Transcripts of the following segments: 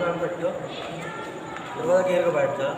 పెట్టు తర్వాత గేరుగా పెట్టా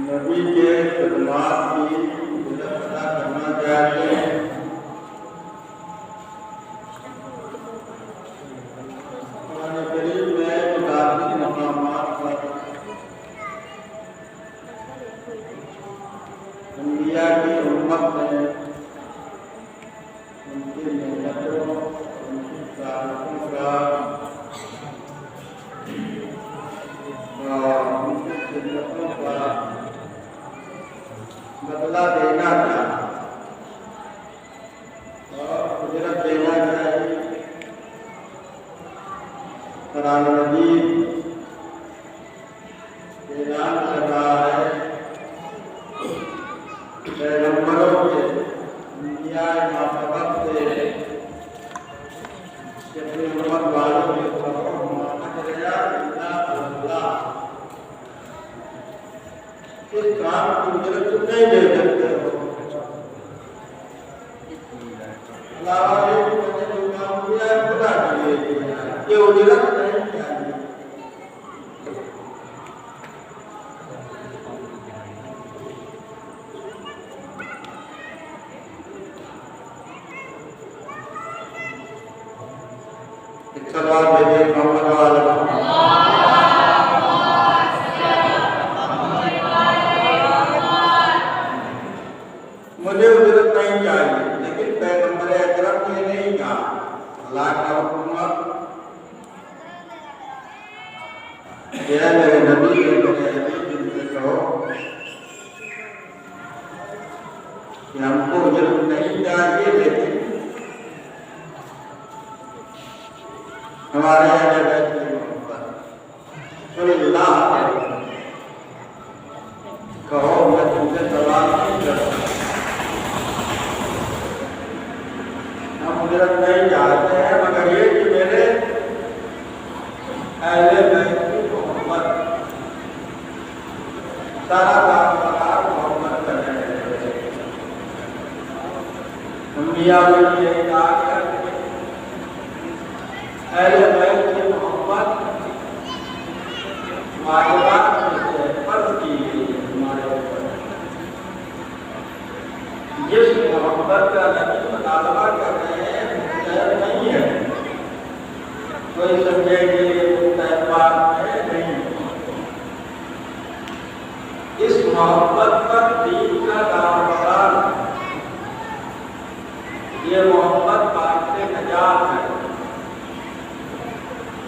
نبی کے خدمات کی مجھے پتا کرنا چاہتے ہیں قرآن کریم میں متعدد مقامات پر انبیاء کی امت میں ان کی محنتوں ان کی تعریفوں کا اور ان کی خدمتوں کا بدلہ دینا تھا اور اجرت دینا چاہیے۔ قرآن مجید اعلان کر رہا ہے پیغمبروں کے انبیاء ماقبت سے کہ اپنی امت والوں کے اس کام کی اجرت تم نہیں دے سکتے ہو، علاوہ یہ کہ میں نے جو کام کیا ہے خدا کے لیے کیا ہے، یہ اجرت نہیں چاہیے۔ ایک سوال بھیجے محمد والا مجھے اجرت نہیں چاہیے، لیکن پیغمبر اکرم نے نہیں کہا اللہ کا حکم ہے میرے نبی میرے حبیب ان سے کہو کہ ہم کو اجرت نہیں چاہیے، لیکن ہمارے اہل بیت کی محبت صلی اللہ علیہ وسلم کہو میں تم سے سوال نہیں کرتا، ہم اجرت نہیں چاہتے ہیں مگر یہ کہ میرے اہل بیت کی محبت سارا کام محبت کرنے لگے۔ انبیاء نے یہ کہا کہ محبت باعث نجات ہے،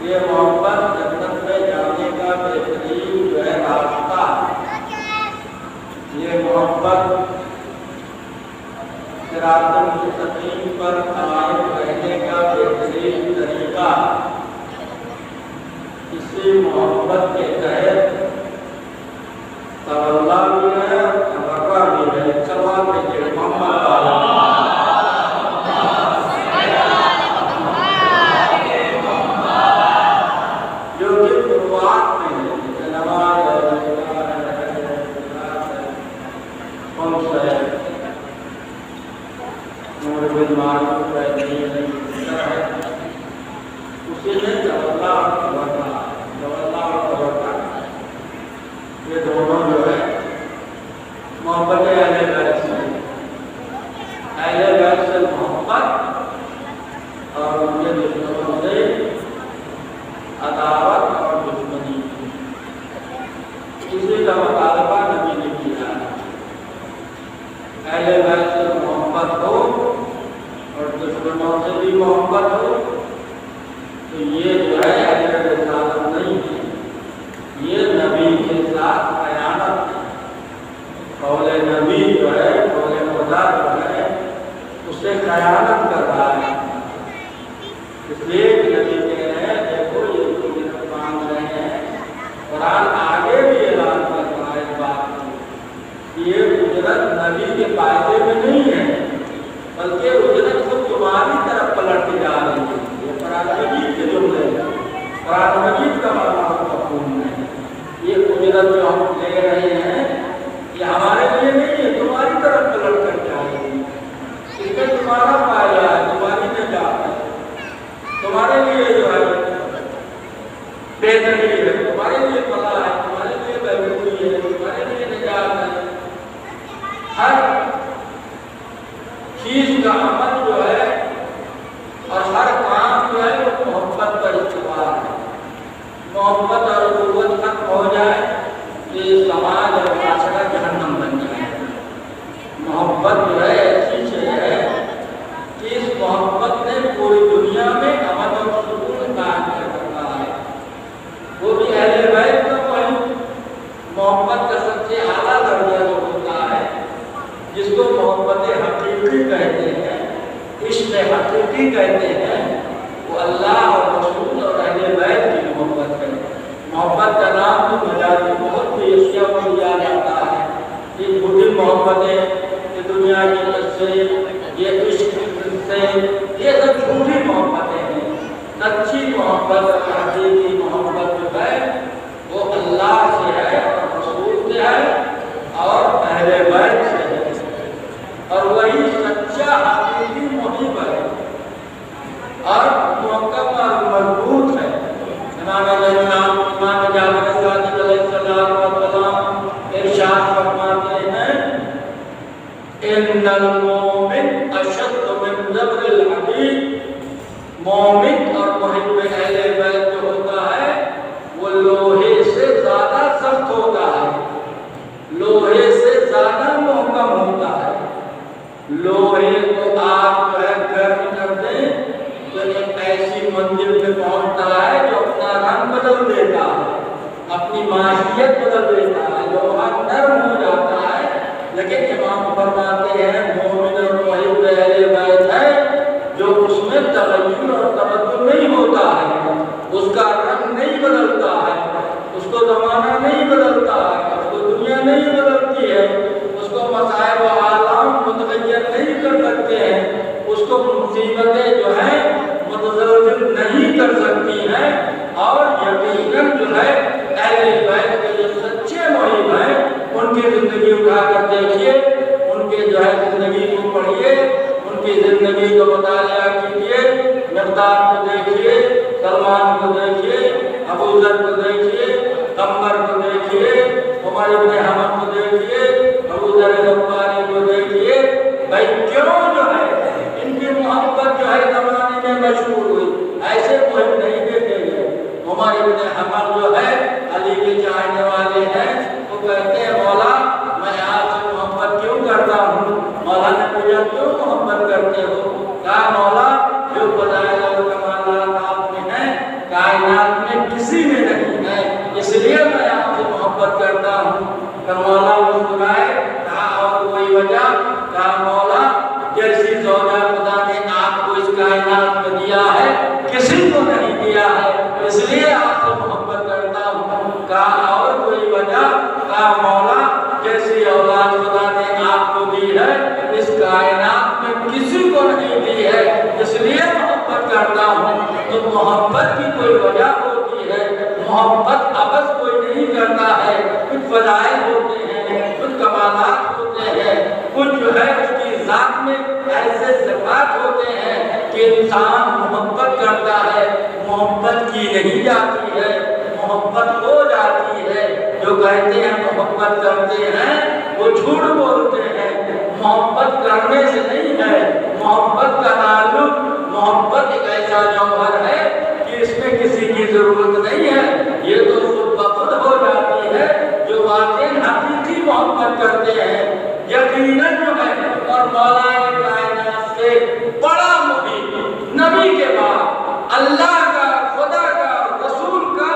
یہ محبت جنت میں جانے کا بہترین جو ہے راستہ ہے، یہ محبت صراط المستقیم پر قائم رہنے کا بہترین طریقہ، اسی محبت کے تحت تولا بھی ہے اور تبرہ بھی ہے۔ چلا کے محمد جو کہ شروعات میں نماز کون سا ہے نور بالمعروف ہے، اسی میں تولا یہ دونوں جو ہے محبت اہل بیت سے، اہل بیت سے محبت اور ان کے دشمنوں سے عداوت اور دشمنی، اسی کا مطالبہ نبی نے کیا ہے۔ اہل بیت سے محبت ہو اور دشمنوں سے بھی محبت ہو تو یہ جو ہے اہل رسالت نہیں ہے، یہ نبی کے ساتھ خیانت ہے۔ قول نبی جو ہے، قول خدا جو ہے، اس سے خیانت کر رہا ہے۔ اس لیے نبی کہہ رہے ہیں دیکھو یہ جو اجرت مانگ رہے ہیں، قرآن آگے بھی اعلان کر رہا ہے اس بات کو کہ یہ اجرت نبی کے فائدے میں نہیں ہے، بلکہ اجرت کو تمہاری طرف پلٹ کے جا رہی ہے۔ یہ قرآن مجید کے جملے ہیں، قرآن مجید کا مفہوم ہے۔ یہ اجرت جو ہم لے رہے ہیں یہ ہمارے لیے نہیں ہے، تمہاری طرف پلٹ کر جائے گی، اس میں تمہارا فائدہ ہے، تمہاری نجات ہے، تمہارے لیے جو ہے بہتری ہے، تمہارے لیے فلاح ہے، تمہارے لیے بہبودی ہے، تمہارے لیے نجات ہے۔ ہر چیز کا عمل جو ہے اور ہر کام جو ہے وہ محبت پر استوار ہے۔ محبت اور قوت ختم ہو جائے تو یہ سماج اور معاشرہ جہنم بن جائے۔ محبت جو ہے ایسی چیز ہے کہ اس محبت نے پوری دنیا میں امن اور سکون قائم کر رکھا ہے۔ وہ بھی اہل بیت کا وہی محبت کا سب سے اعلیٰ درجہ جو ہوتا ہے، جس کو محبت حقیقی کہتے ہیں، عشق حقیقی کہتے ہیں، وہ اللہ اور رسول اور اہل بیت کی محبت ہے۔ محبت کا نام تو مجازی بہت سی اشیاء کو لیا جاتا ہے، یہ جھوٹی محبتیں، یہ دنیا کی قصے، یہ عشق سے، یہ سب جھوٹی محبتیں ہیں۔ سچی محبت اور حقیقی محبت جو ہے وہ اللہ سے ہے اور رسول سے ہے اور اہل بیت سے ہے، اور وہی سچا حقیقی محب ہے اور محکم اور مضبوط ہے۔ امام جعفر صادق علیہ السلام ارشاد فرماتے ہیں ان المومن اشد من جبر الحدید، مومن اور محب اہل بیت جو ہوتا ہے وہ لوہے سے زیادہ سخت ہوتا ہے، لوہے سے زیادہ محکم ہوتا ہے۔ لوہے کو آپ جو ہے گرم کر دیں تو ایک ایسی منزل پہ پہنچتا ہے جو اپنا رنگ بدل دیتا ہے، اپنی معاشیت بدل دیتا ہے، لوہا نرم ہو جاتا ہے۔ لیکن امام فرماتے ہیں مومن اور محب اہل بیت ہے جو اس میں تغیر اور تبدل نہیں ہوتا ہے، اس کا رنگ نہیں بدلتا ہے، اس کو زمانہ نہیں بدلتا ہے، اس کو دنیا نہیں بدلتی ہے، اس کو مصائب و آلام متغیر نہیں کر سکتے ہیں، اس کو مصیبتیں جو ہیں متزلزل نہیں کر سکتی ہیں۔ اور یقیناً جو ہے اہل بیت کے جو سچے محب ہیں ان کی زندگی اٹھا کر دیکھیے، ان کے جو ہے زندگی کو پڑھیے، ان کی زندگی کو مطالعہ کیجیے، مقدار کو دیکھیے، سلمان کو دیکھیے، ابو ذر کو دیکھیے، عمر کو دیکھیے، عمر بن حمد کو دیکھیے، ابو ذر غفاری کو دیکھیے۔ بھائی کیوں جو ہے ان کی محبت جو ہے زمانے میں مشہور ہوئی، ایسے محب نہیں دیکھے گئے۔ عمر بن حمد جو ہے علی کے چاہنے والے ہیں، وہ کہتے ہیں مولا میں آپ سے محبت کیوں کرتا ہوں؟ مولا نے پوچھا کیوں محبت کرتے ہو؟ کہا کائنات میں دیا ہے کسی کو نہیں دیا ہے، اس لیے آپ سے محبت کرتا ہوں۔ کہا اور کوئی وجہ؟ کہا مولا جیسی اولاد خدا نے آپ کو دی ہے اس کائنات میں کسی کو نہیں دی ہے، اس لیے محبت کرتا ہوں۔ تو محبت کی کوئی وجہ ہوتی ہے، محبت عبث کوئی نہیں کرتا ہے، کچھ فضائل ہوتے ہیں، کچھ کمالات ہوتے ہیں، کچھ جو ہے اس کی ذات میں ایسے صفات ہوتے ہیں کہ انسان محبت کرتا ہے، محبت کی نہیں جاتی ہے، محبت ہو جاتی ہے۔ جو کہتے ہیں محبت کرتے ہیں وہ جھوٹ بولتے ہیں، محبت کرنے سے نہیں ہے، محبت کا تعلق، محبت ایک ایسا جوہر ہے کہ اس میں کسی کی ضرورت نہیں ہے، یہ تو خود بخود ہو جاتی ہے۔ جو واقعی حقیقی محبت کرتے ہیں یقیناً جو ہے، اور مولا کائنات سے بڑا محب نبی کے بعد اللہ کا، خدا کا، رسول کا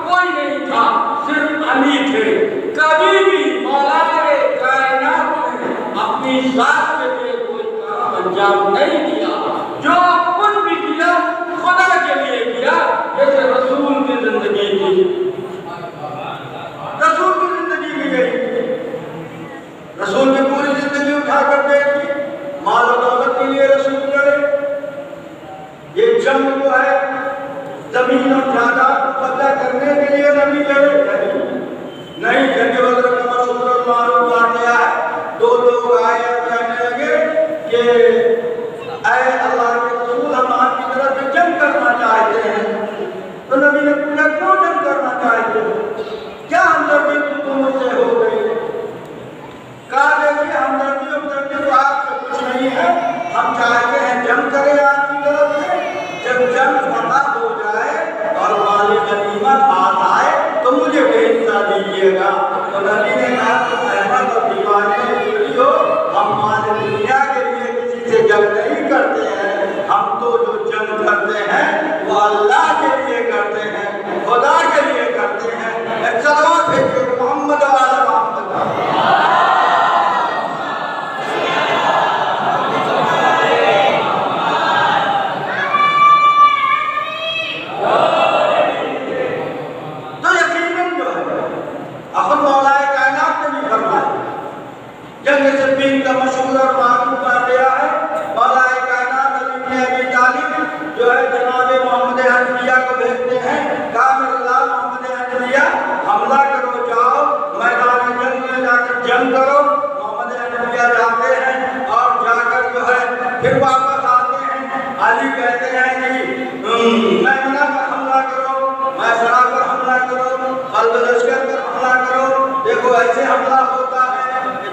کوئی نہیں تھا، صرف علی تھے۔ کبھی بھی مولا کائنات نے اپنی ذات کے لیے کوئی کام انجام نہیں دیا، جو کچھ بھی کیا خدا کے لیے کیا۔ جیسے رسول کی زندگی تھی، رسول کی زندگی بھی گئی، رسول نے پوری زندگی اٹھا کر دے دی، مال و دولت کے لیے رسول لڑے۔ یہ جنگ جو ہے زمین اور جائیداد کو بدلہ کرنے کے لیے نبی لڑے نہیں۔ جنگ بدر کا مشہور اور معروف واقعہ ہے، دو لوگ آئے اور کہنے لگے کہ اے اللہ کے رسول، ہم آپ کی طرف سے جنگ کرنا چاہتے ہیں۔ تو نبی نے پوچھا کیوں جنگ کرنا چاہتے ہیں، کیا ہمدردی تم سے ہو گئی؟ کہا دیکھیے ہمدردی تو آپ سے کچھ نہیں ہے، ہم چاہتے ہیں جنگ کریں آپ کی طرف سے، جب جنگ فتح ہو جائے اور مال غنیمت ہاتھ آئے تو مجھے بھی حصہ دیجیے گا۔ تو نبی نے کہا تم احمد اور دیوانے ہو، ہم مال دنیا کے لیے کسی سے جنگ نہیں کرتے ہیں، ہم تو جو جنگ کرتے ہیں وہ اللہ کے لیے کرتے ہیں، خدا کے لیے کرتے ہیں۔ ایک صلوات بھیجیے محمد و آل محمد۔ جنگ صفین کا مشہور اور معروف واقعہ ہے، مولا کائنات علی بن ابی طالب جو ہے جناب محمد حنفیہ کو بھیجتے ہیں، کہا میرے اللہ محمد حنفیہ حملہ کرو، جاؤ میدان جنگ میں جا کر جنگ کرو۔ محمد حنفیہ جاتے ہیں اور جا کر جو ہے پھر واپس آتے ہیں۔ علی کہتے ہیں کہ میمنہ پر حملہ کرو، میسرہ پر حملہ کرو، قلب لشکر پر حملہ کرو۔ دیکھو ایسے حملہ ہوتا ہے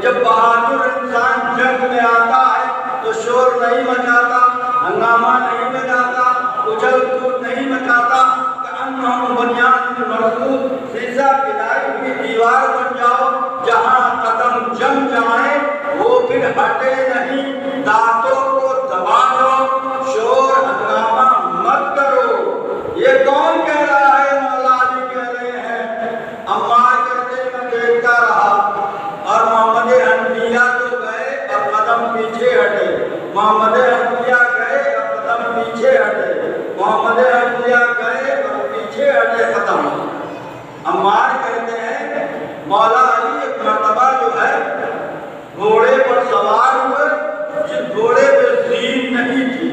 جب بہادر انسان جنگ میں آتا ہے تو شور نہیں مچاتا، ہنگامہ نہیں مچاتا، اچھل کود نہیں مچاتا، کأنہم بنیان مرصوص، سیسہ پلائی ہوئی دیوار بن جاؤ، جہاں قدم جم جائیں وہ پھر ہٹے نہیں، دانتوں کو دبا دو، شور ہنگامہ مت کرو۔ یہ کون کہہ رہا ہے؟ مولا علی کہہ رہے ہیں۔ عمار کہتے میں دیکھتا رہا اور محمد حنفیہ تو گئے اور قدم پیچھے ہٹے، محمد حنفیہ گئے اور قدم پیچھے ہٹے، محمد حنفیہ گئے اور پیچھے ہٹے قدم۔ عمار کہتے ہیں مولا علی ایک مرتبہ جو ہے گھوڑے پر سوار ہوئے، جس گھوڑے پہ زین نہیں تھی،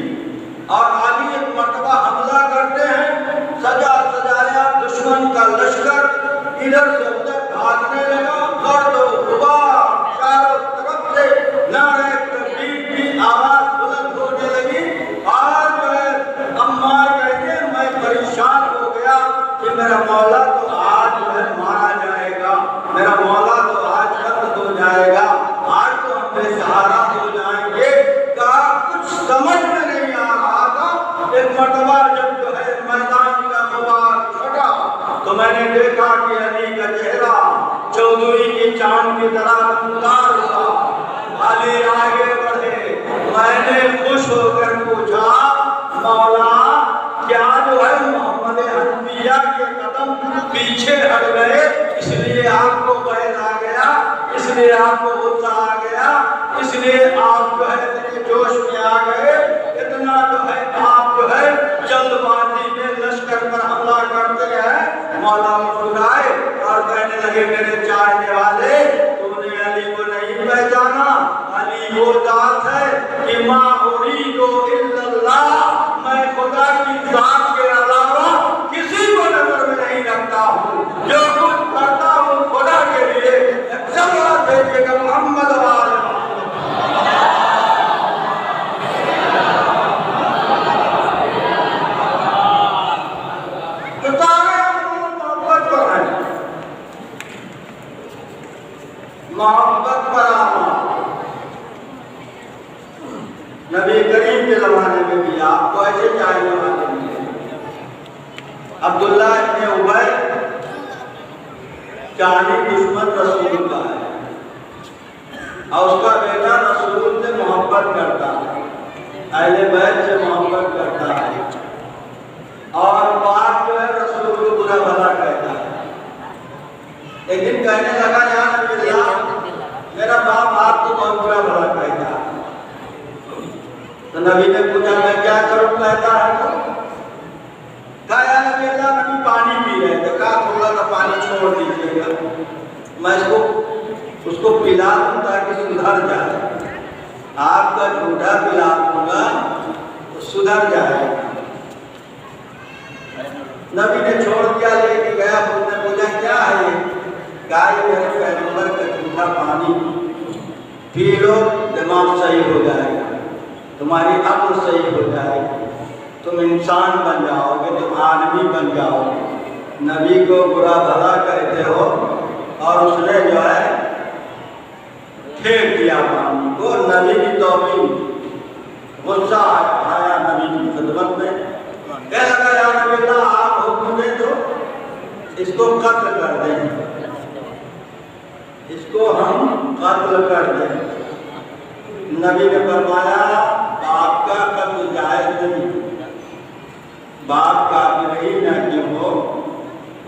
اور علی ایک مرتبہ حملہ کرتے ہیں، سجا سجایا دشمن کا لشکر ادھر سے ادھر بھاگنے لگا، گرد و غبار چاروں طرف سے نعرہ تکبیر کی آواز بلند ہونے لگی، اور جو ہے عمار کہتے ہیں میں پریشان ہو گیا کہ میرا مولا تو آج جو ہے مارا جائے گا، میرا مولا تو آج قتل ہو جائے گا، آج تو ہم بے سہارا ہو جائیں گے۔ کہا کچھ سمجھ میں نہیں آ رہا تھا۔ ایک مرتبہ جب جو ہے میدان کا غبار چھٹا تو میں نے دیکھا کہ علی کا چہرہ چودھری کی چاند کی طرح نمودار ہوا۔ علی آگے بڑھے، میں نے خوش ہو کر پوچھا مولا کیا جو ہے محمد حنفیہ کے قدم پیچھے ہٹ گئے، اس لیے آپ کو بحث آ گیا، اس لیے آپ کو غصہ آ گیا، اس لیے آپ جو ہے جوش میں آ گئے، اتنا جو ہے آپ کو ایسے چاہیے والے ملے۔ عبداللہ ابن ابی جانی دشمن رسول کا ہے اور اس کا بیٹا رسول سے محبت کرتا ہے، اہل بیت سے محبت کرتا ہے اور باپ جو ہے رسول کو برا بھلا کہتا ہے۔ ایک دن کہنے لگا یا نبی اللہ میرا باپ آپ کو بہت برا بھلا کہتا ہے۔ تو نبی نے پوچھا میں کیا کروں کہتا ہے تو کہا یا نبی اللہ نبی پانی پی رہے تھے، کہا تھوڑا سا پانی چھوڑ دیجیے گا، میں اس کو پلا دوں تاکہ سدھر جائے، آپ کا جھوٹا پلا دوں گا تو سدھر جائے۔ نبی نے چھوڑ دیا، لے کے گیا، اس نے پوچھا کیا ہے یہ؟ کہا یہ میرے پیغمبر کا جھوٹا پانی پی لو، دماغ صحیح ہو جائے گا، تمہاری عقل صحیح ہو جائے گی، تم انسان بن جاؤ گے، تم آدمی بن جاؤ گے۔ نبی کو برا بھلا کہتے ہو اور اس نے جو ہے پھینک دیا پانی کو۔ نبی کی توہین، غصہ آیا نبی کی خدمت میں، کہنے لگا یا نبی اللہ آپ حکم دیں تو اس کو قتل کر دیں، اس کو ہم قتل کر دیں۔ نبی نے فرمایا باپ کا قتل جائز نہیں، باپ کا نہیں نہ کیوں ہو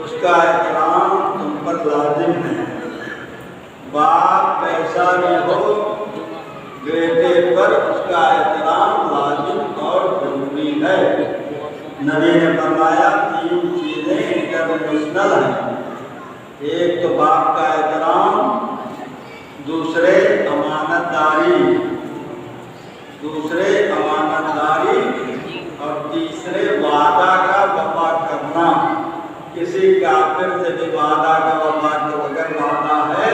اس کا احترام تم پر لازم ہے، باپ کیسا بھی ہو بیٹے پر اس کا احترام لازم اور ضروری ہے۔ نبی نے فرمایا تین چیزیں انٹرنیشنل ہیں، ایک تو باپ کا احترام، دوسرے امانت داری اور تیسرے وعدہ کا وفا کرنا۔ کسی کافر سے بھی وعدہ کا وفا کرو، اگر وعدہ ہے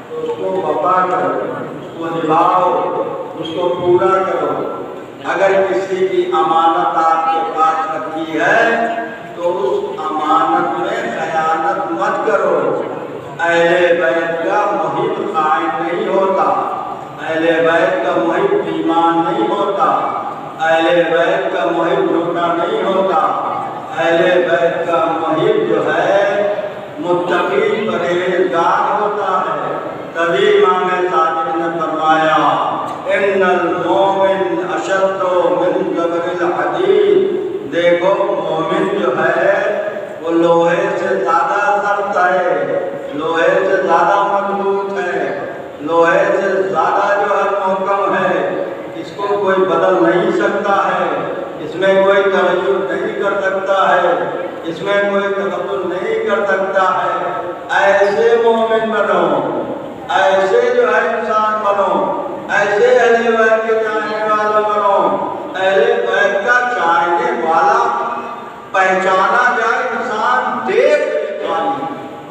تو اس کو وفا کرو، اس کو نبھاؤ، اس کو پورا کرو۔ اگر کسی کی امانت آپ کے پاس رکھی ہے تو اس امانت میں خیانت مت کرو۔ اہل بیت کا محب خائن نہیں ہوتا، اہل بیت کا محب ایمان نہیں ہوتا، اہل بیت کا محب جھوٹا نہیں ہوتا، اہل بیت کا محب جو ہے متقی پرہیزگار ہوتا ہے۔ تبھی امام صادق نے فرمایا ان المومن اشد من جبر الحدید، دیکھو مومن جو ہے وہ لوہے سے زیادہ سخت ہے، لوہے سے زیادہ مضبوط ہے، لوہے سے زیادہ جو ہے محکم ہے، اس کو کوئی بدل نہیں سکتا ہے، اس میں کوئی تغیر نہیں کر سکتا ہے، اس میں کوئی تبدل نہیں کر سکتا ہے۔ ایسے مومن بنو، ایسے جو ہے انسان بنو، ایسے اہل بیت کے چاہنے والا بنو۔ اہل بیت کا چاہنے والا پہچانا جائے، انسان دیکھ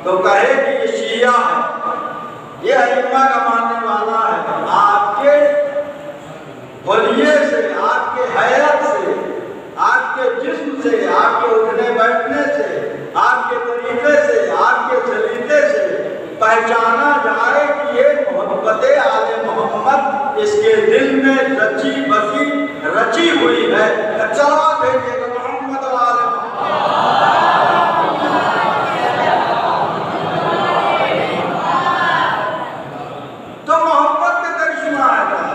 تو کہے کہ یہ شیعہ ہے، یہ ائمہ کا ماننے والا ہے۔ آپ کے حلیے سے، آپ کے حیات سے، آپ کے جسم سے، آپ کے اٹھنے بیٹھنے سے، آپ کے طریقے سے، آپ کے سلیقے سے پہچانا جائے کہ یہ محبت آل محمد اس کے دل میں رچی بسی رچی ہوئی ہے۔ چلا بھیجے گا محمد آل محمد۔ تو محبت کا کرشمہ ہے،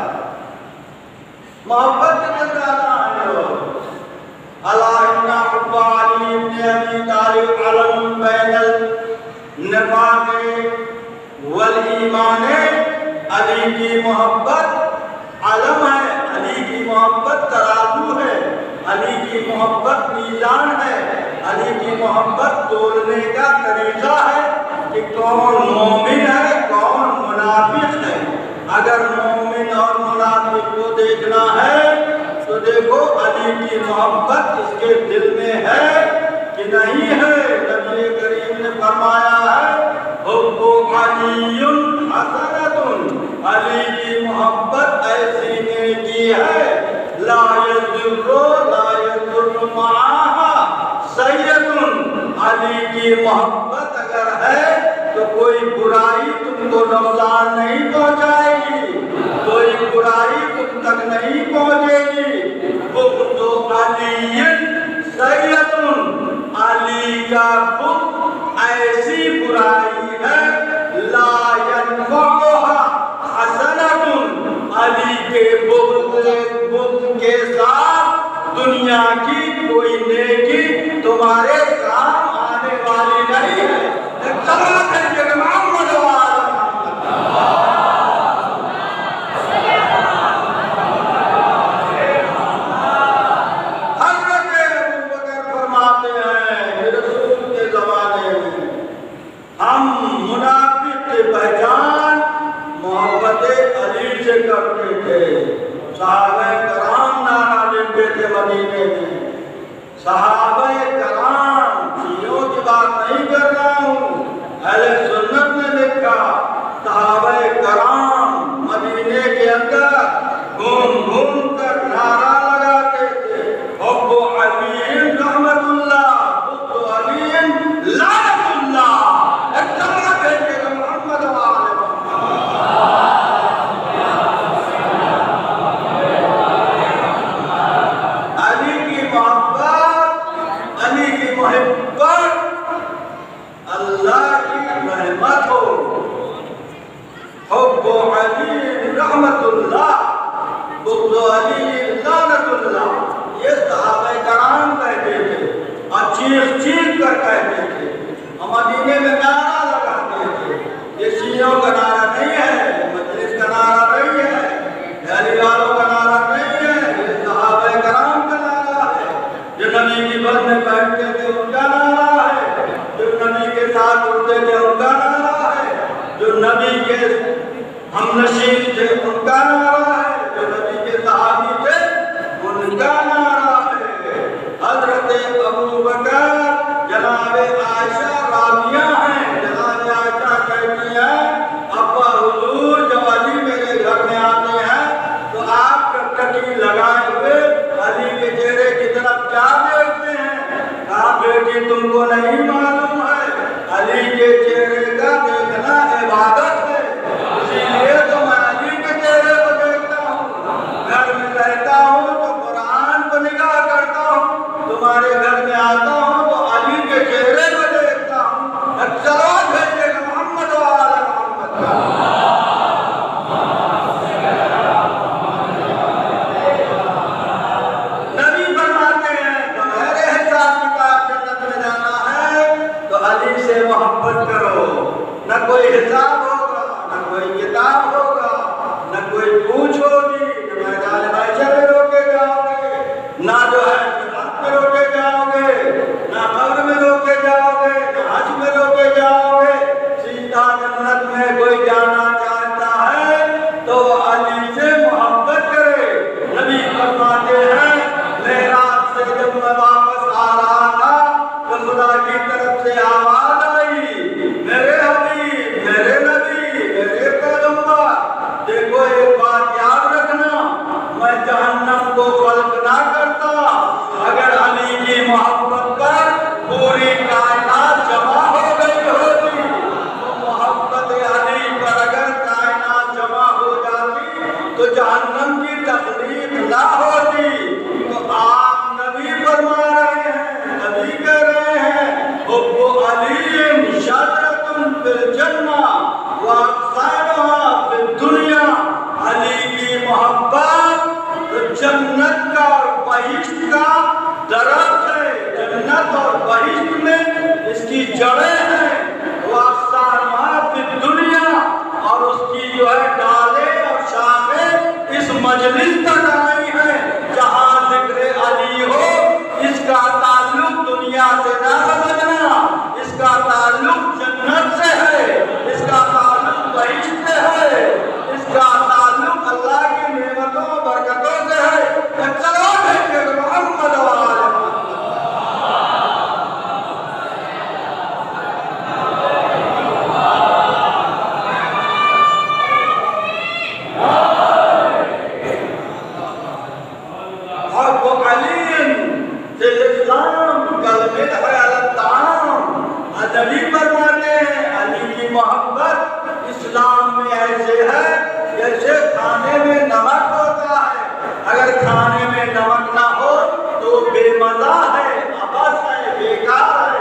محبت کے نظرانہ ہے۔ الا ان حب علی بن ابی طالب علم بین النفاق والایمان، علی کی محبت علم ہے، علی کی محبت ترازو ہے، علی کی محبت میزان ہے، علی کی محبت تولنے کا طریقہ ہے کہ کون مومن ہے کون منافق ہے۔ اگر مومن اور منافق کو دیکھنا ہے تو دیکھو علی کی محبت اس کے دل میں ہے کہ نہیں ہے۔ نبی کریم نے فرمایا ہے حب علی حسنۃ، علی کی محبت ایسی نیکی ہے لا یضر معہا سیئۃ، علی کی محبت اگر ہے تو کوئی برائی تم کو نقصان نہیں پہنچائے گی، کوئی برائی تم تک نہیں پہنچے گی۔ بغض کا بغض ایسی برائی ہے لا ينفعها حسنۃ، علی کے بغض کے ساتھ دنیا کی کوئی نیکی تمہارے کام آنے والی نہیں ہے۔ محمد پہچان محبت علی سے کرتے تھے۔ صحابہ کرام نعرہ دیتے تھے مدینے میں، صحابہ کرام، شیعوں کی بات نہیں کر رہا ہوں، اہل سنت نے لکھا صحابہ کرام مدینے کے اندر گھوم گھوم کر نعرہ لگاتے تھے، حب علی رحمت اللہ، بغض علی لعنت اللہ۔ اللہ کی رحمت ہو، حب علی رحمت اللہ، بغض علی لعنت اللہ، یہ صحابہ کرام کہتے تھے اور چیخ چیخ کر کہتے تھے، ہم مدینے میں نعرہ لگاتے تھے۔ یہ شیعوں کا نعرہ نہیں ہے، مجلس کا نعرہ نہیں ہے، دہلی والوں کا نعرہ نہیں ہے، یہ صحابہ کرام کا نعرہ ہے۔ جو نبی کی بد میں بیٹھتے تھے ان کا نعرہ ہے، جو نبی کے ساتھ اٹھتے تھے ان کا نعرہ ہے، جو نبی کے ہم نشین تھے ان کا نعرہ ہے، جو نبی کے صحابی تھے ان کا نعرہ ہے۔ حضرت ابو بکر، جناب عائشہ راضیہ ہیں، جناب عائشہ کہتی ہیں ابا حضور جب علی میرے گھر میں آتے ہیں تو آپ ٹکٹکی لگائے ہوئے علی کے چہرے کی طرف کیا دیکھتے ہیں؟ کہا بیٹی تم کو نہیں معلوم ہے علی کے چہرے کا دیکھنا عبادت ہے، اسی لیے تو میں علی کے چہرے کو دیکھتا ہوں، گھر میں رہتا ہوں تو قرآن کو نگاہ کرتا ہوں، تمہارے گھر میں آتا ہوں تو علی کے چہرے کو دیکھتا ہوں۔ چلو بھیجے گا محمد و آل محمد کا۔ محبت کرو، نہ کوئی حساب ہوگا، نہ کوئی کتاب ہوگا، نہ کوئی پوچھ ہوگی، نہ میدان محشر میں روکے جاؤ گے، نہ جو ہے صراط میں روکے جاؤ گے، نہ قبر میں روکے جاؤ گے، نہ حج میں روکے جاؤ گے۔ سیدھا جنت میں کوئی جانا چاہتا ہے تو علی سے محبت کرے۔ نبی فرماتے ہیں معراج سے جب میں واپس آ رہا تھا تو خدا کی طرف سے آواز میرے حبیب، میرے نبی، میرے پیغمبر، دیکھو ایک بات یاد رکھنا، میں جہنم کو خلق نہ کرتا اگر علی کی محبت پر پوری کائنات جمع ہو گئی ہوتی، تو محبت علی پر اگر کائنات جمع ہو جاتی تو جہنم کی تکلیف نہ ہوتی۔ تو آپ نبی فرما رہے ہیں، نبی کہہ رہے ہیں حب علی شجرۃ فی الجنہ واغصانها فی الدنیا، علی کی محبت جنت کا اور بہشت کا درخت ہے، جنت اور بہشت میں اس کی جڑیں ہیں، واغصانها فی الدنیا، اور اس کی جو ہے ڈالیں اور شاخیں اس مجلس تک آئی ہیں۔ جہاں ذکر علی ہو اس کا تعلق دنیا سے نہ سمجھنا، اس کا تعلق جنت سے ہے، اس کا تعلق بہشت سے ہے، اس کا تعلق اللہ کی نعمتوں و برکتوں سے ہے۔ چلو دیکھیں محمد و آل محمد۔ حب علی فی الاسلام کالملح علی الطعام، نبی فرماتے ہیں علی کی محبت اسلام میں ایسے ہے جیسے کھانے میں نمک ہوتا ہے، اگر کھانے میں نمک نہ ہو تو بے مزہ ہے، عبث ہے، بیکار ہے،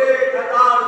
1000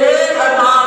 1000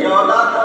1400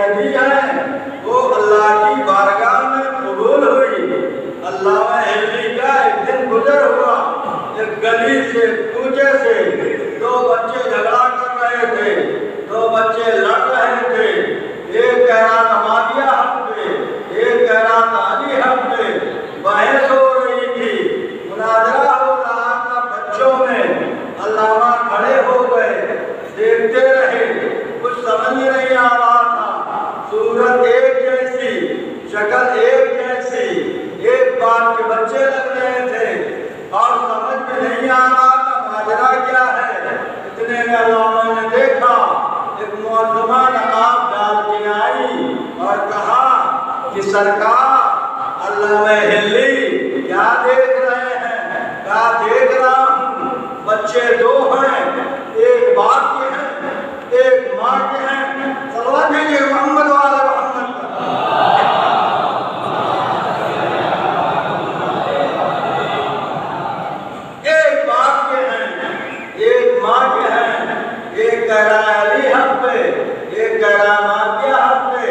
نبی ہے وہ اللہ کی بارگاہ میں قبول ہوئی۔ علامہ ہلی کا ایک دن گزر ہوا، ایک گلی سے کوچے سے دو بچے جھگڑا کر رہے تھے، دو بچے لڑ رہے تھے، ایک کہہ رہا نمازیہ حق پہ، ایک کہہ رہا تعلی حق پہ، بحث ہو رہی تھی، مناظرہ ہو رہا تھا بچوں میں۔ علامہ کھڑے ہو گئے، دیکھتے رہے، کچھ سمجھ نہیں آ رہا تھا، صورت ایک جیسی، شکل ایک جیسی، ایک باپ کے بچے لگ رہے تھے اور سمجھ میں نہیں آ رہا تھا ماجرا کیا ہے۔ اتنے میں علامہ نے دیکھا ایک معظمہ نقاب ڈال کے آئی اور کہا کہ سرکار علامہ ہلی کیا دیکھ رہے ہیں؟ کیا دیکھ رہا ہوں، بچے دو ہیں، ایک باپ کے ہیں ایک ماں کے ہیں۔ صلوات بھیجیے محمد وعلی محمد۔ ایک باپ کے ہیں ایک ماں کے ہیں، ایک کہہ رہا ہے علی حق پہ، ایک کہہ رہا ماں کے حق پہ،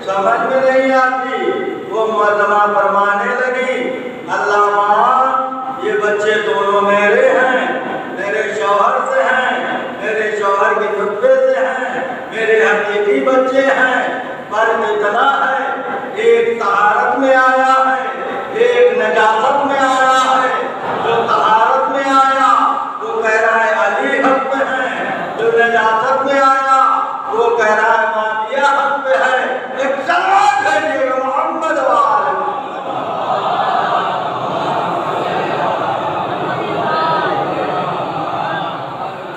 سمجھ میں نہیں آتی۔ وہ معظمہ فرمانے لگی علامہ یہ بچے دونوں میرے ہیں، میرے شوہر سے ہیں، میرے شوہر کے خطبے سے ہیں، میرے حقیقی بچے ہیں، پر اتنا ہے ایک طہارت میں آیا ہے ایک نجاست میں آیا ہے۔ جو طہارت میں آیا وہ کہہ رہا ہے علی حق پہ ہے، جو نجاست میں آیا وہ کہہ رہا ہے معاویہ حق پہ ہے۔ ایک صلوات بھیجیے محمد وعلی محمد۔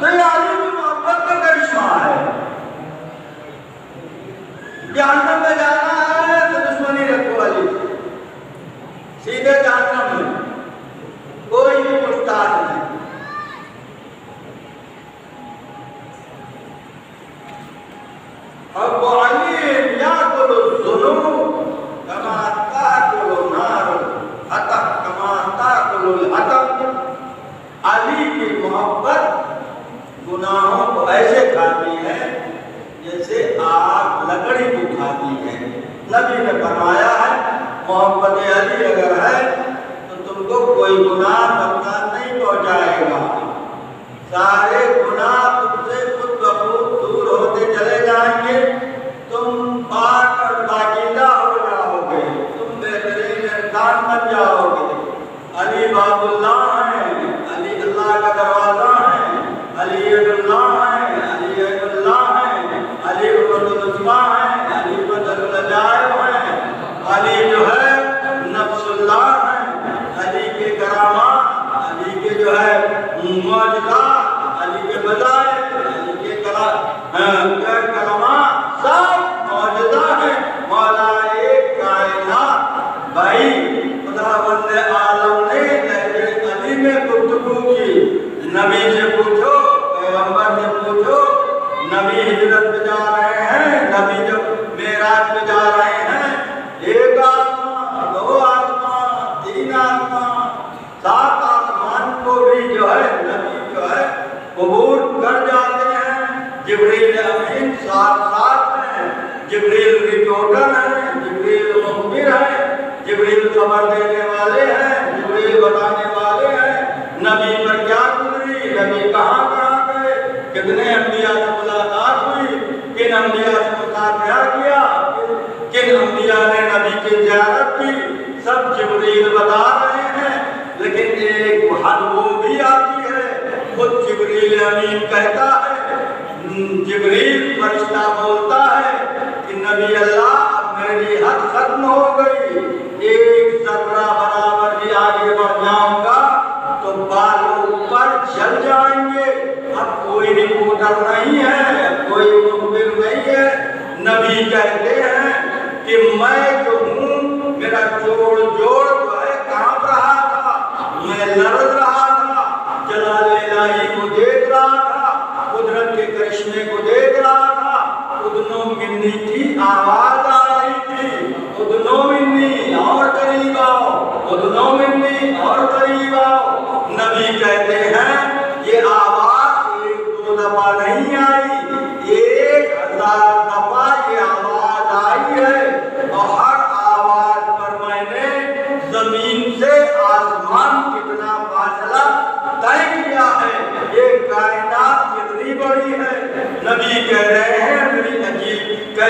یہ علی کی محبت کا کرشمہ ہے۔ جہنم میں جانا ہے تو دشمنی رکھو علی سے، سیدھے جہنم میں، کوئی بھی پوچھتاچھ نہیں۔ اب علی یاکل الذنوب کما تاکل النار الحطب، کما تاکل الحطب۔ علی کی محبت گناہوں کو ایسے کھاتی ہے جیسے آگ لکڑی کو کھاتی ہے۔ نبی نے فرمایا ہے محبت علی اگر ہے تو تم کو کوئی گناہ نقصان نہیں پہنچائے گا، سارے گناہ تم سے خود بخود دور ہوتے چلے جائیں گے، تم پاک اور پاکیزہ ہو جاؤ گے، تم بہترین انسان بن جاؤ گے۔ علی باب اللہ ہیں، علی اللہ کا دروازہ ہے، علی عید اللہ ہے، علی عید اللہ ہے، علی عمد العظمیٰ ہے، علی بدر العجائب ہے، علی جو ہے نفس اللہ ہے، علی کے کرامات، علی کے جو ہے معجزات، علی کے بدائع، علی کے کرامات سب معجزہ ہیں۔ مولا ایک کائنات بھائی خدا بند عالم نے لہجے علی میں گفتگو کی۔ نبی سے پوچھو، پیغمبر سے پوچھو، نبی ہجرت پہ جا رہے ہیں، نبی جب معراج پہ جا رہے ہیں، ایک آسمان، دو آسمان، تین آسمان، سات آسمان کو بھی جو ہے نبی جو ہے عبور کر جاتے ہیں۔ جبریل امین ساتھ ساتھ ہیں، جبریل ریپورٹر ہیں، جبریل مخبر ہیں، جبریل خبر دینے والے ہیں، جبریل بتانے والے ہیں نبی پر کیا گزری، نبی کہاں کہاں گئے، کتنے انبیاء سے ملاقات ہوئی، کن انبیاء سے مصافحہ کیا، کن انبیاء نے نبی کی زیارت کی، سب جبریل بتا رہے ہیں۔ لیکن ایک حد وہ بھی آتی ہے، خود جبریل امین کہتا ہے، جبریل فرشتہ بولتا ہے کہ نبی اللہ اب میری حد ختم ہو گئی، ایک ذرہ برابر بھی آگے بڑھ جاؤں گا تو بال اوپر جل جائیں گے۔ اب کوئی رپورٹر نہیں ہے، کوئی مخبر نہیں ہے، نبی کہتے ہیں کہ میں جو ہوں میرا جوڑ جو ہے کانپ رہا تھا، میں لرز رہا تھا، جلال الہی کو دیکھ رہا تھا، قدرت کے کرشمے کو دیکھ رہا تھا، ادنو منی کی آواز آ رہی تھی، ادنو منی اور قریب آؤ، ادنو منی اور قریب آؤ۔ نبی کہتے ہیں یہ آواز ایک دو دفعہ نہیں آئی، 1000 دفعہ یہ آواز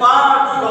500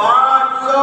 500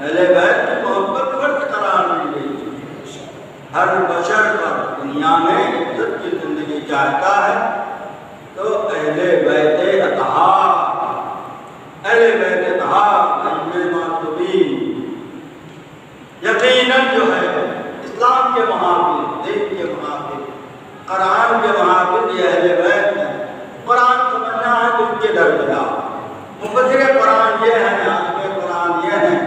اہل بیت کی محبت فرض قرار دی گئی. ہر بشر پر دنیا میں عزت کی زندگی چاہتا ہے تو اہل بیت اطہار، اہل بیت اطہار ائمہ معصومین یقیناً جو ہے اسلام کے محافظ، دین کے محافظ، قرآن کے محافظ یہ اہل بیت ہیں. قرآن سمجھنا ہے تو ان کے در پہ آؤ. مفسر قرآن یہ ہیں، عالم قرآن یہ ہیں،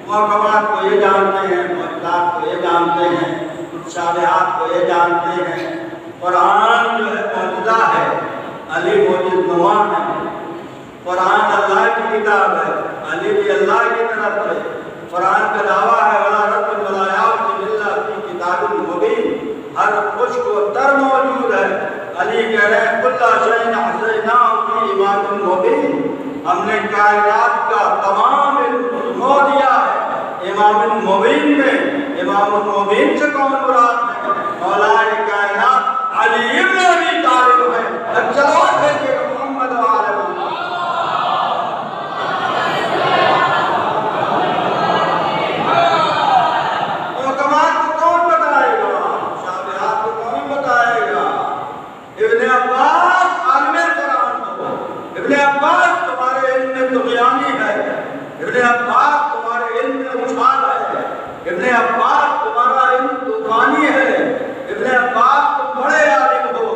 محکمات کو یہ جانتے ہیں، معجزات کو یہ جانتے ہیں، متشابہات کو یہ جانتے ہیں. قرآن جو ہے معجزہ ہے، علی معجز نما ہے. قرآن اللہ کی کتاب ہے، علی بھی اللہ کی طرف ہے. قرآن کا دعویٰ ہے ولا رب ولا یعصم الا فی کتاب مبین، ہر خشک و تر موجود ہے. علی کہہ رہے ہیں کل شیء احصیناہ فی امام مبین، ہم نے کائنات کا تمام علم سمو دیا ہے امام مبین میں. امام مبین سے کون مراد ہے؟ مولا کائنات علی ابن ابی طالب ہے. چلو بھیجیے محمد وعلی محمد. محکمات کو کون بتائے گا؟ شابہات کو کون بتائے گا؟ ابن عباس عالم قرآن ہو. ابن عباس تمہارے علم میں طغیانی ہے. ابن عباس تمہارے علم میں اچھال ہے. ابن عباس تمہارا علم طوفانی ہے. ابن عباس تم بڑے عالم ہو.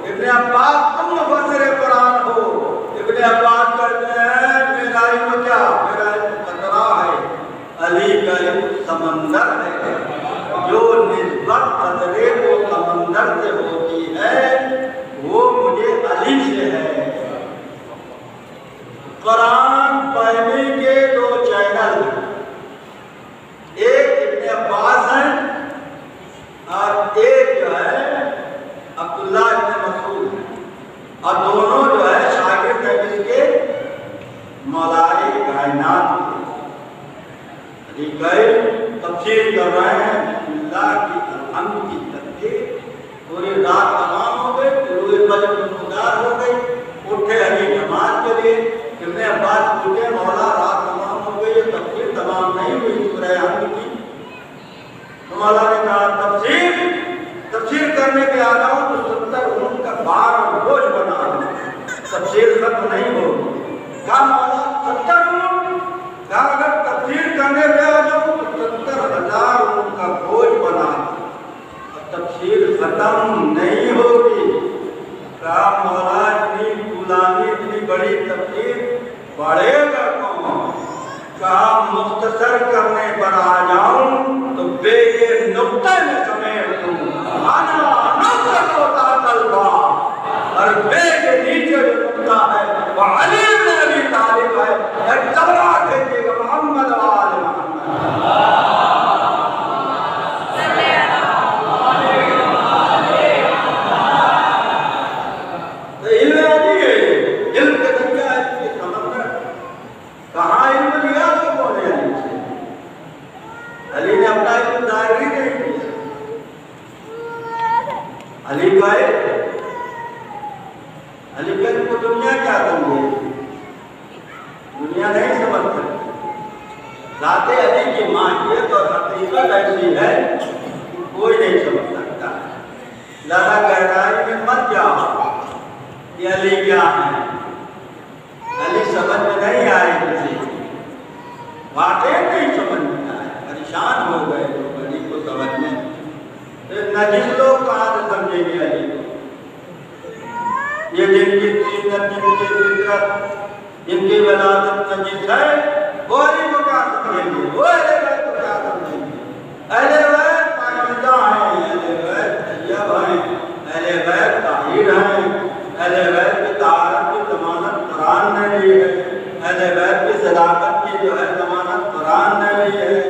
ابن عباس تم مفسر قرآن ہو. ابن عباس کہتے ہیں میرا علم کیا؟ میرا علم قطرہ ہے. علی کا علم سمندر ہے. جو نسبت قطرے کو سمندر سے ہوتی ہے وہ مجھے علی سے ہے. قرآن پڑھنے کے دو چینل، ایک ابن عباس ہیں اور ایک جو ہے عبداللہ ابن مسعود ہے. اور دونوں جو ہے شاگرد ہیں جس کے مولائے کائنات کے. علی گئے تفسیر کر رہے ہیں بسم اللہ کی الحمد کی تفسیر. پوری رات تمام ہو گئی، طلوع فجر نمودار ہو گئی. اٹھے علی نماز کے لیے. ابن عباس پوچھے مولا رات تمام ہو گئی، یہ تفسیر تمام نہیں ہوئی سورہ حمد کی. تو مولا نے کہا تفسیر کرنے کے آ جاؤ تو 70 اونٹ کا بار اور بوجھ بنا دوں، تفسیر ختم نہیں ہوگی. کہا مولا 70 اونٹ؟ کہا اگر تفسیر کرنے پہ آ جاؤ تو 70,000 اونٹ کا بوجھ بنا دوں، تفسیر ختم نہیں ہوگی. کہا مولا اتنی غلامی اتنی بڑی تفسیر پڑھے گا کون؟ کہا مختصر کرنے پر آ جاؤں تو بے کے نقطے میں سمیٹ دوں. آنا نقطہ ہوتا طلبا، اور بے کے نیچے جو نقطہ ہے وہ علی بن ابی طالب ہے. ایک طبرہ کہتے گا محمد وآل محمد. کہاں علم لیا تو کون ہے علی سے؟ علی نے اپنا علم ظاہر ہی نہیں کیا. علی کا علم کو دنیا کیا سمجھے؟ دنیا نہیں سمجھ سکتی. ذات علی کی ماہیت اور حقیقت ایسی ہے کوئی نہیں سمجھ سکتا. لہذا گہرائی میں مت جاؤ کہ علی کیا ہے. علی سمجھ میں نہیں آئے کسی واقعی نہیں سمجھ میں آئے. پریشان ہو گئے لوگ علی کو سمجھنے. پھر نجس لوگ کہاں سے سمجھیں گے علی کو؟ یہ جن کی سیرت، جن کی فطرت، جن کی ولادت نجس ہے وہ علی کو کیا سمجھیں گے؟ وہ اہل بیت کو کیا سمجھیں گے؟ اہل بیت پاکیزہ ہیں، اہل بیت طیب ہیں، اہل بیت طاہر ہیں. اہل بیت کی طہارت کی ضمانت قرآن نے لی ہے. اہل بیت کی صداقت کی جو ہے ضمانت قرآن نے لی ہے.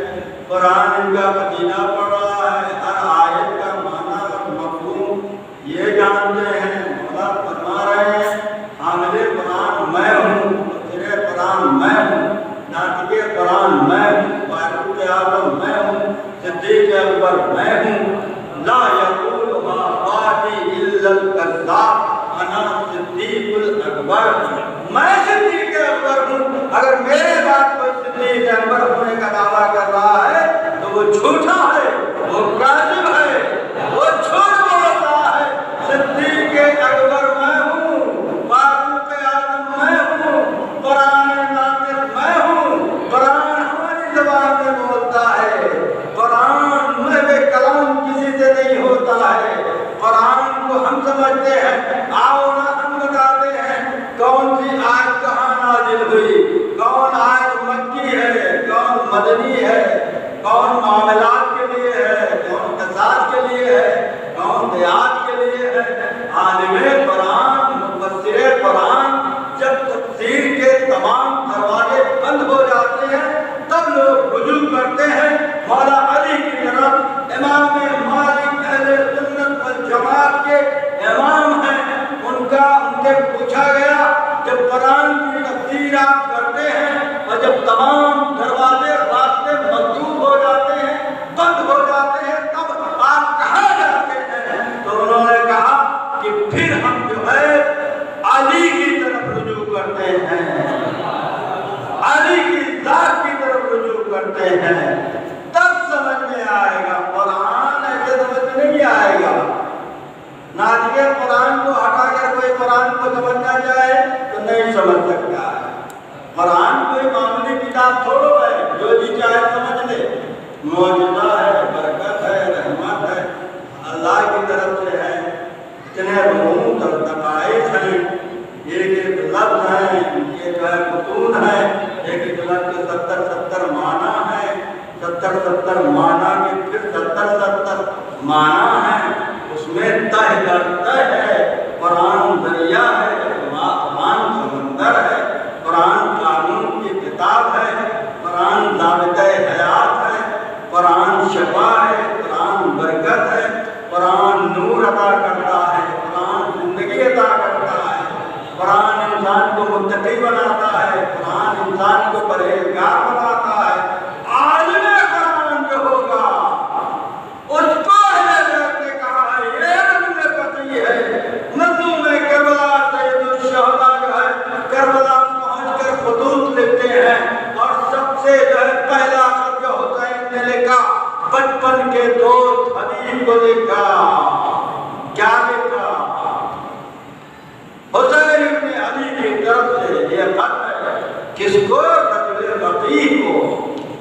قرآن ان کا مدینہ پڑھ رہا ہے. ہر آیت کا معنی اور مفہوم یہ جانتے ہیں. مولا فرما رہے ہیں حامل قرآن میں ہوں، مفسر قرآن میں ہوں، ناطق قرآن میں ہوں، فاروق اعظم میں ہوں، صدیق اکبر میں ہوں. لا یقولها بعدی الا الکذاب، انا صدیق الاکبر. میں صدیق اکبر ہوں ہوں، اگر میرے بعد کوئی صدیق اکبر ہونے کا دعویٰ کر رہا ہے تو وہ جھوٹا ہے، وہ کاذب ہے، وہ جھوٹ بولتا ہے۔ صدیق اکبر میں ہوں، فاروق اعظم میں ہوں، قرآن ناطق میں ہوں، قرآن ہماری زبان میں بولتا ہے، قرآن میں کلام کسی سے نہیں ہوتا ہے، قرآن کو ہم سمجھتے ہیں۔ آؤ نا ہم بتاتے ہیں کون سی آیت کہاں نازل ہوئی، کون آیت مکی ہے، کون مدنی ہے، کون معاملات کے لیے ہے، کون قصاص کے لیے ہے، کون دیات کے لیے ہے۔ عالم قرآن، مفسر قرآن جب تفسیر کے تمام دروازے بند ہو جاتے ہیں تب لوگ رجوع کرتے ہیں مولا علی کی طرف۔ امام مالک اہل سنت والجماعت کے امام ہیں، ان سے پوچھا گیا جب قرآن کی تفسیر آپ کرتے ہیں اور جب تمام دروازے راستے مسدود ہو جاتے ہیں، بند ہو جاتے ہیں، تب آپ کہاں جاتے ہیں؟ تو انہوں نے کہا کہ پھر ہم جو ہے علی کی طرف رجوع کرتے ہیں، علی کی ذات کی طرف رجوع کرتے ہیں، تب سمجھ میں آئے گا۔ قرآن ایسے سمجھ میں نہیں آئے گا۔ نازل قرآن کو ہٹا کر کوئی قرآن کو سمجھنا چاہے تو نہیں سمجھ سکتا ہے۔ قرآن کوئی معمولی کتاب تھوڑو ہے جو جی چاہے سمجھ لے، معجزہ ہے، برکت ہے، رحمت ہے، اللہ کی طرف سے ہے۔ اتنے رموز اور دقائق ہیں، ایک ایک لفظ ہیں، یہ جو ہے متون ہے، ایک ایک لفظ کے 70 معنی ہیں، 70 معنی کے پھر 70 معنی ہیں، اس میں تہ در تہ ہے۔ قرآن دریا ہے، قرآن سمندر ہے، قرآن قانون کی کتاب ہے، قرآن ضابطۂ حیات ہے، قرآن شفا ہے، قرآن برکت ہے، قرآن نور عطا کرتا ہے، قرآن زندگی عطا کرتا ہے، قرآن انسان کو متقی بناتا ہے، قرآن انسان کو پرہیزگار بناتا ہے۔ عالم قرآن جو ہوگا اس کو حضرت نے کہا ہے یہ رجل فقیہ ہے۔ مظلوم کربلا سید الشہداء جو ہے کربلا پہنچ کر خطوط لکھتے ہیں اور سب سے جو ہے پہلا خط جو حسین نے لکھا بچپن کے دوست حبیب کو لکھا۔ کیا لکھا؟ حسین ابن علی کی طرف سے یہ خط ہے۔ کس کو؟ رجل فقیہ کو۔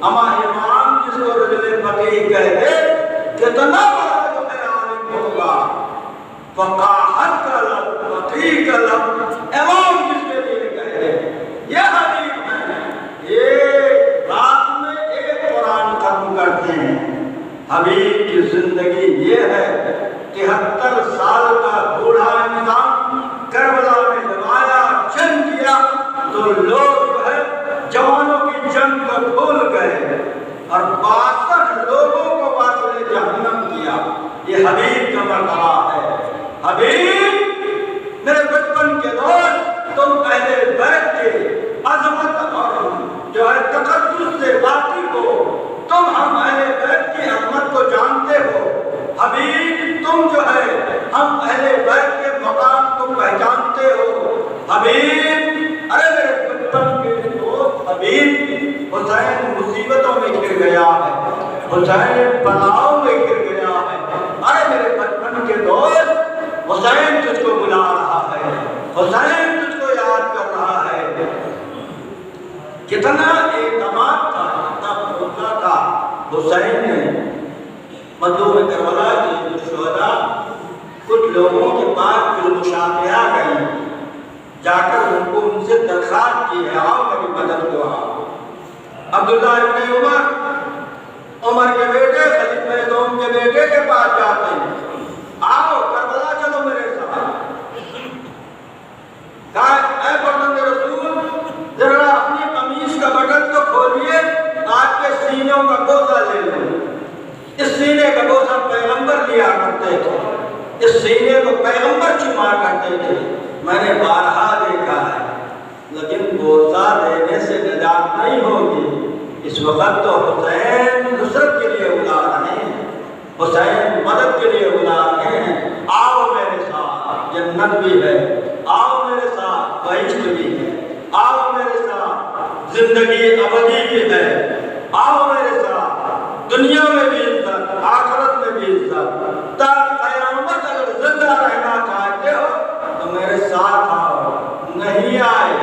اما امام جس کو رجل فقیہ کہتے کتنا بڑا جو ہے عالم ہوگا، فقاہت کا لفظ، فقیہ کا لفظ امام جس کے لیے کہتے یہ حبیب ہیں، یہ رات میں ایک قرآن ختم کرتے ہیں۔ حبیب کی زندگی یہ ہے، 73 سال کا بوڑھا انسان کربلا میں جب آیا، جنگ کیا تو لوگ جو ہے جوانوں کی جنگ کو بھول گئے اور 62 لوگوں کو واصل جہنم کیا۔ یہ حبیب کا مرتبہ ہے۔ حبیب میرے بچپن کے دوست، تم اہل بیت کے عظمت اور جو ہے تقدس سے واقف ہو، تم ہم اہل بیت کی عظمت کو جانتے ہو۔ حبیب تم جو ہے ہم اہل بیت کے مقام کو پہچانتے ہو۔ حبیب ارے میرے بچپن کے دوست حبیب، حسین مصیبتوں میں گر گیا ہے، حسین بلاؤں میں گر گیا ہے۔ ارے میرے بچپن کے دوست حسین تجھ کو بلا رہا ہے، حسین تجھ کو یاد کر رہا ہے۔ کتنا اعتماد تھا، کتنا بھروسہ تھا حسین نے۔ مظلوم کربلا کے جو شہداء کچھ لوگوں کے پاس بالمشافہہ گئے، جا کر ان سے درخواست کی ہے آؤ میری مدد کو آؤ۔ عبداللہ ابن عمر کے بیٹے خلیفہ دوم کے بیٹے کے پاس جاتے ہیں، آؤ کربلا چلو میرے ساتھ۔ کہا اے فرزند رسول ذرا اپنی قمیص کا بٹن تو کھولیے، آپ کے سینوں کا بوسہ لے لوں۔ اس سینے کا بوسہ پیغمبر لیا کرتے تھے، اس سینے کو پیغمبر چما کرتے تھے، میں نے بارہا دیکھا ہے۔ لیکن بوسہ دینے سے نجات نہیں ہوگی۔ اس وقت تو حسین نصرت کے لیے بلا رہے ہیں، حسین مدد کے لیے بلا رہے ہیں۔ آؤ میرے ساتھ، جنت بھی ہے، آؤ میرے ساتھ بہشت بھی ہے، آؤ میرے ساتھ زندگی ابدی کی ہے، آؤ میرے ساتھ، دنیا میں بھی عزت، آخرت میں بھی عزت، تا قیامت اگر زندہ رہنا چاہتے ہو تو میرے ساتھ آؤ۔ نہیں آئے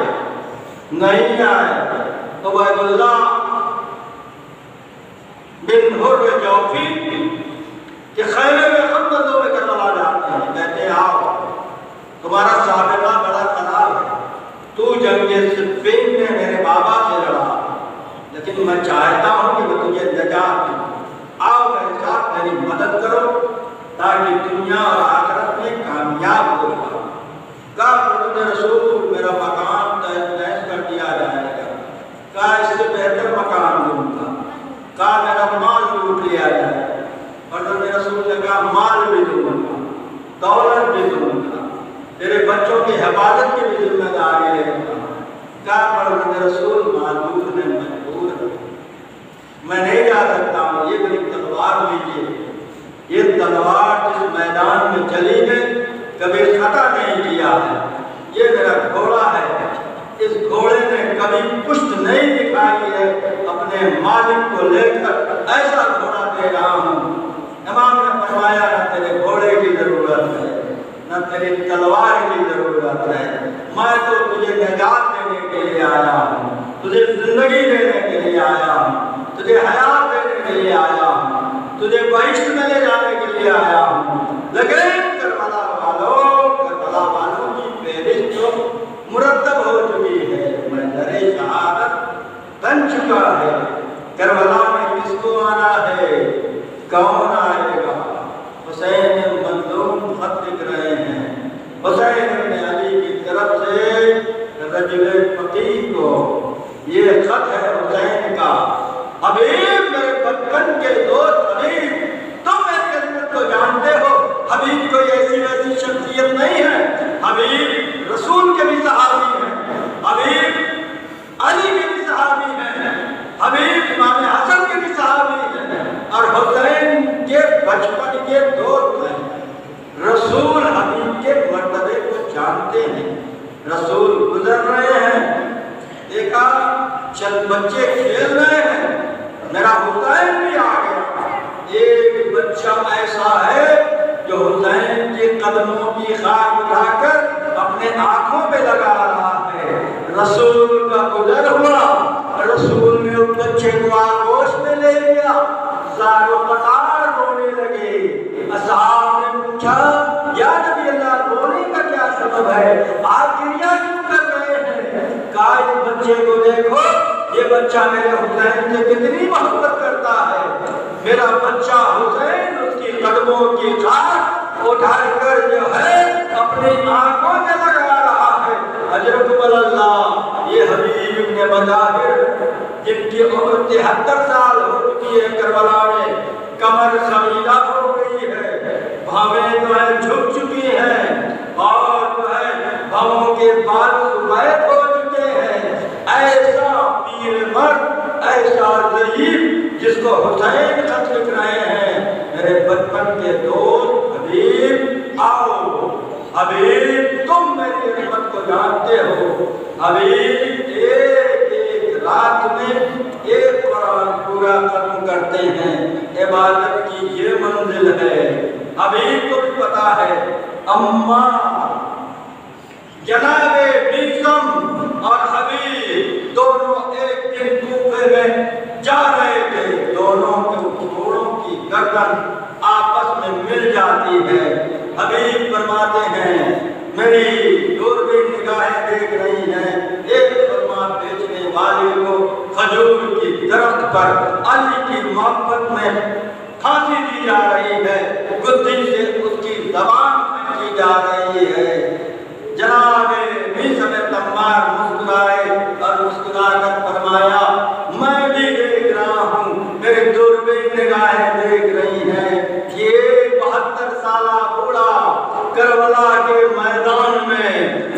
تو عبید اللہ بن حر جوفی کہ خیمے میں ہم بندوں میں کربلا جاتے ہیں، کہتے ہیں آؤ تمہارا سابقہ بڑا خراب ہے، تو جنگ صفین میں میرے بابا سے لڑا، لیکن میں چاہتا ہوں کہ میں تجھے نجات دوں، آؤ میرے ساتھ میری مدد کرو تاکہ دنیا اور آخرت میں کامیاب ہو جاؤ۔ کہا رسول میرا مکان تہس کر دیا جائے گا، کہا اس سے بہتر مکان دوں گا، کہا میرا مال لوٹ لیا جائے، اور رسول نے کہا مال بھی دوں گا، دولت بھی دوں گا، تیرے بچوں کی حفاظت کی بھی ذمہ داری لے گا۔ کہا پر رسول معذور ہے، مجبور ہے، میں نہیں جا سکتا ہوں، یہ میری تلوار لیجیے، یہ تلوار جس میدان میں چلی ہے کبھی خطا نہیں کیا ہے، یہ میرا گھوڑا ہے، اس گھوڑے نے کبھی پشت نہیں دکھائی ہے، اپنے مالک کو لے کر ایسا گھوڑا دے رہا ہوں۔ امام نے فرمایا نہ تیرے گھوڑے کی ضرورت ہے نہ تیری تلوار کی ضرورت ہے، میں تو تجھے نجات دینے کے لیے آیا ہوں، تجھے زندگی دینے کے لیے آیا ہوں، تجھے حیات دینے کے لیے آیا ہوں، تجھے بہشت میں لے جانے کے لیے آیا ہوں۔ لیکن کربلا والوں کی فہرست تو مرتب ہو چکی ہے، میں در شہادت بن چکا ہے، کربلا میں کس کو آنا ہے، کون آئے گا؟ حسین مظلوم خط لکھ رہے ہیں، حسین بن علی کی طرف سے رجل فقیہ کو، یہ خط ہے حسین کا۔ حبیب میرے بچپن کے دوست حبیب، تم میری عظمت کو جانتے ہو، حبیب کوئی ایسی ویسی شخصیت نہیں ہے، حبیب رسول کے بھی صحابی ہیں، حبیب علی کے بھی صحابی ہیں، حبیب امام حسن کے بھی صحابی ہیں، اور حسین کے بچپن کے دوست ہیں۔ رسول حبیب کے مرتبے کو جانتے ہیں، رسول گزر رہے ہیں، دیکھا چند بچے کھیل رہے ہیں، میرا حسین بھی آ گیا، ایک بچہ ایسا ہے جو حسین کے قدموں کی خاک اٹھا کر اپنے آنکھوں پہ لگا رہا ہے۔ رسول کا گزر ہوا، رسول نے اس بچے کو آغوش میں لے لیا، زار و قطار رونے لگے۔ اصحاب نے پوچھا یا نبی اللہ رونے کا کیا سبب ہے، آپ گریہ کیوں کر رہے ہیں؟ کہا اس بچے کو دیکھو، یہ بچہ میرے حسین سے کتنی محبت کرتا ہے، میرا بچہ حسین اس کی قدموں کی خاک اٹھا کر جو ہے اپنی آنکھوں میں لگا رہا ہے۔ حضرت اللہ یہ حبیب ابن مظاہر جن کی عمر 73 سال ہو چکی ہے، کربلا میں کمر خمیدہ ہو گئی ہے، بھاویں جو ہے جھک چکی ہیں، اور جو ہے بھاووں کے بال سفید ہو چکے ہیں، ایسا پیر مرد، ایسا ضعیف جس کو حسین خط لکھ رہے ہیں، میرے بچپن کے دوست حبیب آؤ، حبیب تم میری عظمت کو جانتے ہو، حبیب ایک ایک رات میں ایک قرآن پورا ختم کرتے ہیں، عبادت کی یہ منزل ہے۔ حبیب کو بھی پتا ہے، اما جناب بیگم اور حبیب دونوں ایک دن کوفے میں جا رہے تھے، دونوں کے گھوڑوں کی گردن آپس میں مل جاتی ہے۔ حبیب فرماتے ہیں میری دوربین نگاہیں دیکھ رہی ہیں، ایک فرما بیچنے والے کو کھجور کی درخت پر علی کی محبت میں پھانسی دی جا رہی ہے، گدی سے اس کی زبان پھینکی جا رہی ہے۔ جناب میثم تمار مسکرائے اور مسکرا کر فرمایا میں بھی دیکھ رہا ہوں، میری دوربین نگاہیں دیکھ رہی ہیں، یہ 72 سالہ بوڑھا کربلا کے میدان میں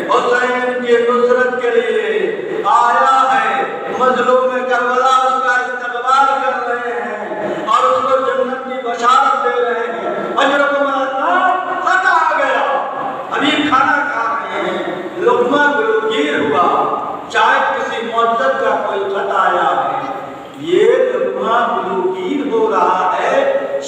حسین کی نصرت کے لیے آیا ہے، مظلوم کربلا اس کا استقبال کر رہے ہیں اور اس کو جنت کی بشارت دے رہے ہیں۔ حضرت خط آ گیا، ابھی کھانا کھا رہے ہیں، لقمہ گیر ہوا، شاید کسی معزز کا کوئی خط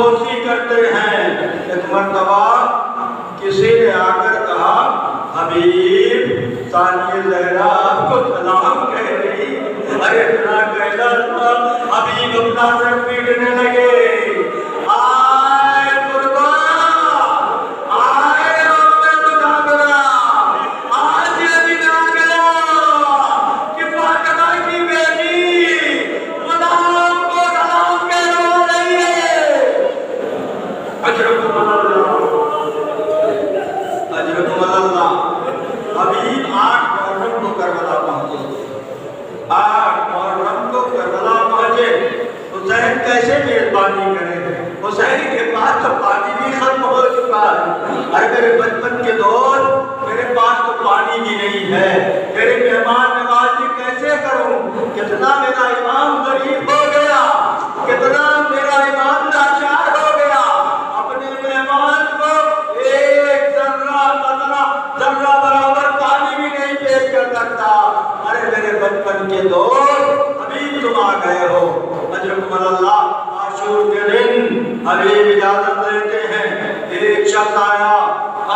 فراموشی کرتے ہیں۔ ایک مرتبہ کسی نے آ کر کہا حبیب ثانیہ زہرا آپ کو سلام کہہ رہی، ارے اتنا کہنا تھا حبیب اپنا سر پیٹنے لگے، آئے قربان آئے رب مجابرہ، آج یہ دن آ گیا کہ فاطمہ کی بیٹی غلام کو سلام کہہ رہی ہے۔ اجرکم اللہ، اجرکم اللہ۔ حبیب 8 محرم کو کربلا پہنچے، 8 محرم کو کربلا پہنچے۔ حسین کیسے میزبانی کرے؟ حسین کے پاس تو پانی بھی ختم ہو چکا ہے۔ ارے میرے بچپن کے دوست، میرے پاس تو پانی بھی نہیں ہے، میرے مہمان نوازی کیسے کروں؟ کتنا میرا امام غریب ہو گیا، کتنا میرا امام لاچار ہو گیا، اپنے مہمان کو ایک ذرہ برابر پانی بھی نہیں پیش کر سکتا۔ ارے میرے بچپن کے دوست، حبیب تم آ گئے ہو، اجرکم اللہ۔ عاشور کے دن حبیب اجازت لیتے ہیں، ایک شخص آیا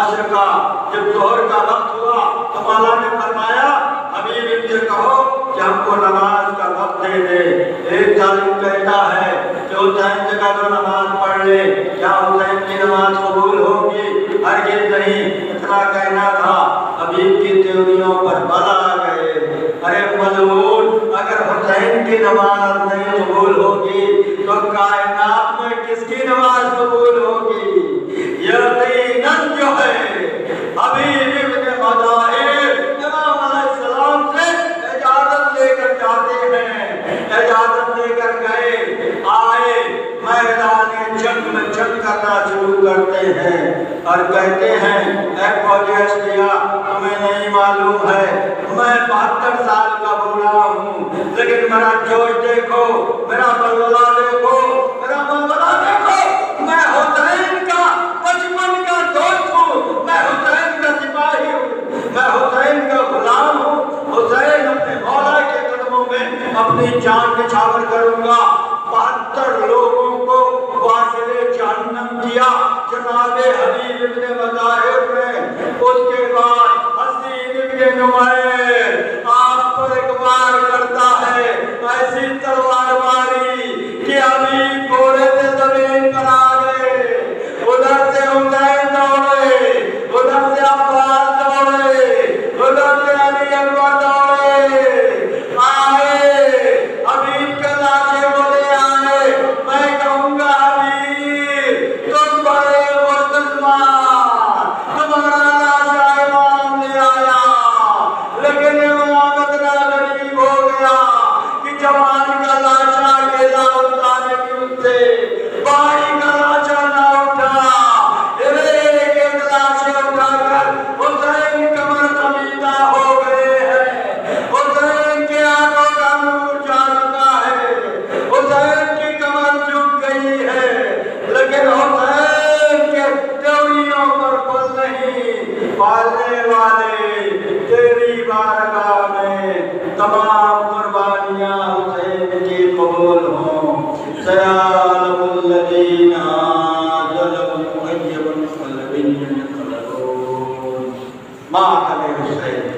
عصر کا، جب ظہر کا وقت ہوا تو مولا نے فرمایا حبیب ان سے کہو کہ ہم کو نماز کا وقت دے دے۔ ایک ظالم کہتا ہے کہ حسین سے کہو نماز پڑھ لے، کیا حسین کی نماز قبول ہوگی؟ ہرگز نہیں۔ اتنا کہنا تھا، حبیب کی تیوریوں پر بل آ گئے۔ ارے ملعون، اگر حسین کی نماز نہیں قبول ہوگی تو کائنات میں کس کی نماز قبول ہوگی؟ یقیناً جو ہے حبیب ابن مظاہر امام علیہ السلام سے اجازت لے کر جاتے ہیں، اجازت لے کر گئے، آئے میدان جنگ میں جنگ کرنا شروع کرتے ہیں اور کہتے ہیں اے فوجی اشقیا، تمہیں نہیں معلوم ہے میں 72 سال کا بوڑھا ہوں، لیکن میرا جوش دیکھو، میرا بلبلہ دیکھو، میرا بلبلہ دیکھو، میں حسین کا بچپن کا دوست ہوں، میں حسین کا سپاہی ہوں، میں حسین کا غلام ہوں۔ حسین اپنے مولا کے قدموں میں اپنی جان نچھاور کروں گا۔ 72 لوگوں کو واصل جہنم کیا جناب حبیب ابن مظاہر نے۔ اس کے بعد حسین ابن نمیر آپ پر ایک وار کرتا ہے، ایسی تلوار ماری کہ حبیب گھوڑے سے زمین پر آ گئے۔ ادھر سے حسین دوڑے، ادھر سے عباس دوڑے، ادھر سے علی اکبر دوڑے، آئے حبیب کے لاشے کو لے آئے۔ میں کہوں گا حبیب تم بڑے مسلمان، تمہارا لاشا امام لے آیا، لیکن امام اتنا غریب ہو گیا کہ جوان کا لاشا اکیلا اٹھانے کی ان سے بھائی کا لاشا نہ اٹھا۔ ایک ایک لاشے اٹھا کر حسین کمر خمیدہ ہو گئے ہیں، حسین کے آنکھوں کا نور جا چکا ہے، حسین کی کمر جھک گئی ہے، لیکن حسین کے تیوریوں پر بل نہیں۔ پالنے والے تیری بارگاہ میں تمام قربانیاں حسین کی قبول ہوں۔ سیعلم الذین ظلموا أي منقلب ينقلبون۔ مات حسین۔